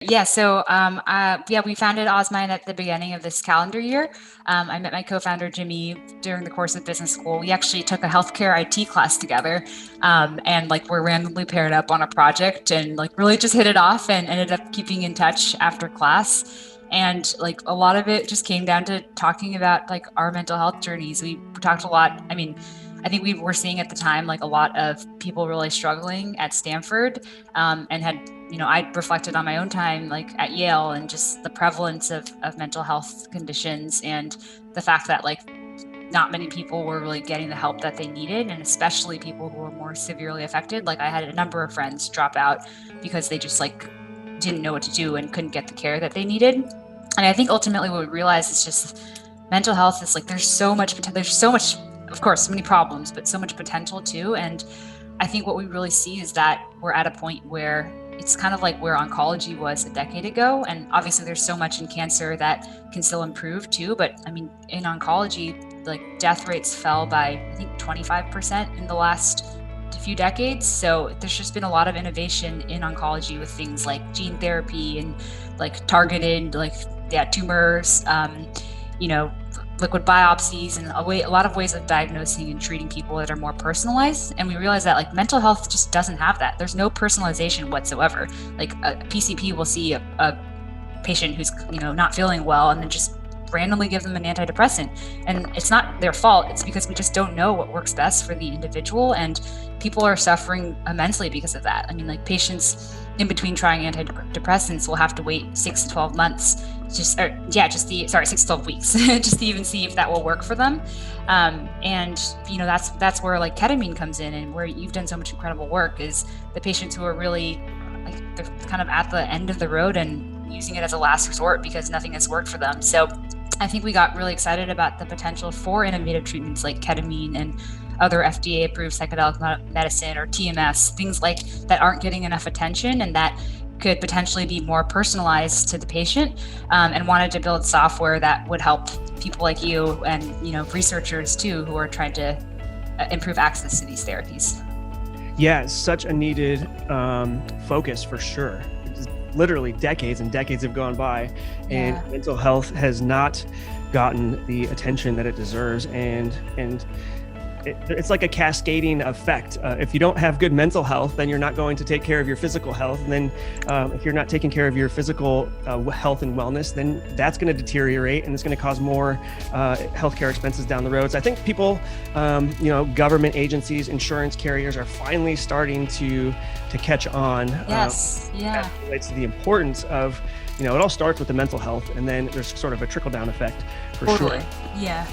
We founded Osmind at the beginning of this calendar year. I met my co-founder Jimmy during the course of business school. We actually took a healthcare IT class together, and we're randomly paired up on a project, and really just hit it off, and ended up keeping in touch after class. And a lot of it just came down to talking about our mental health journeys. We talked a lot. I think we were seeing at the time a lot of people really struggling at Stanford, and had I reflected on my own time at Yale, and just the prevalence of mental health conditions, and the fact that not many people were really getting the help that they needed, and especially people who were more severely affected. I had a number of friends drop out because they just didn't know what to do and couldn't get the care that they needed. And I think ultimately what we realized is just mental health is there's so much, of course, so many problems, but so much potential too. And I think what we really see is that we're at a point where it's kind of where oncology was a decade ago. And obviously there's so much in cancer that can still improve too. But in oncology, death rates fell by, I think, 25% in the last few decades. So there's just been a lot of innovation in oncology with things like gene therapy and targeted tumors, liquid biopsies, and a lot of ways of diagnosing and treating people that are more personalized. And we realize that mental health just doesn't have that. There's no personalization whatsoever. A PCP will see a patient who's not feeling well, and then just randomly give them an antidepressant. And it's not their fault. It's because we just don't know what works best for the individual, and people are suffering immensely because of that. Patients in between trying antidepressants will have to wait 6 to 12 months, 6 to 12 weeks, just to even see if that will work for them. And that's where ketamine comes in, and where you've done so much incredible work, is the patients who are really they're kind of at the end of the road and using it as a last resort because nothing has worked for them. So I think we got really excited about the potential for innovative treatments like ketamine and other FDA-approved psychedelic medicine, or TMS, things that aren't getting enough attention, and that could potentially be more personalized to the patient, and wanted to build software that would help people like you and researchers too, who are trying to improve access to these therapies. Yeah, it's such a needed focus for sure. Literally decades and decades have gone by, and mental health has not gotten the attention that it deserves. And it's like a cascading effect. If you don't have good mental health, then you're not going to take care of your physical health. And then if you're not taking care of your physical health and wellness, then that's going to deteriorate, and it's going to cause more healthcare expenses down the road. So I think people, government agencies, insurance carriers are finally starting to catch on. Yes. That relates to the importance of, it all starts with the mental health, and then there's sort of a trickle down effect for sure. Yeah.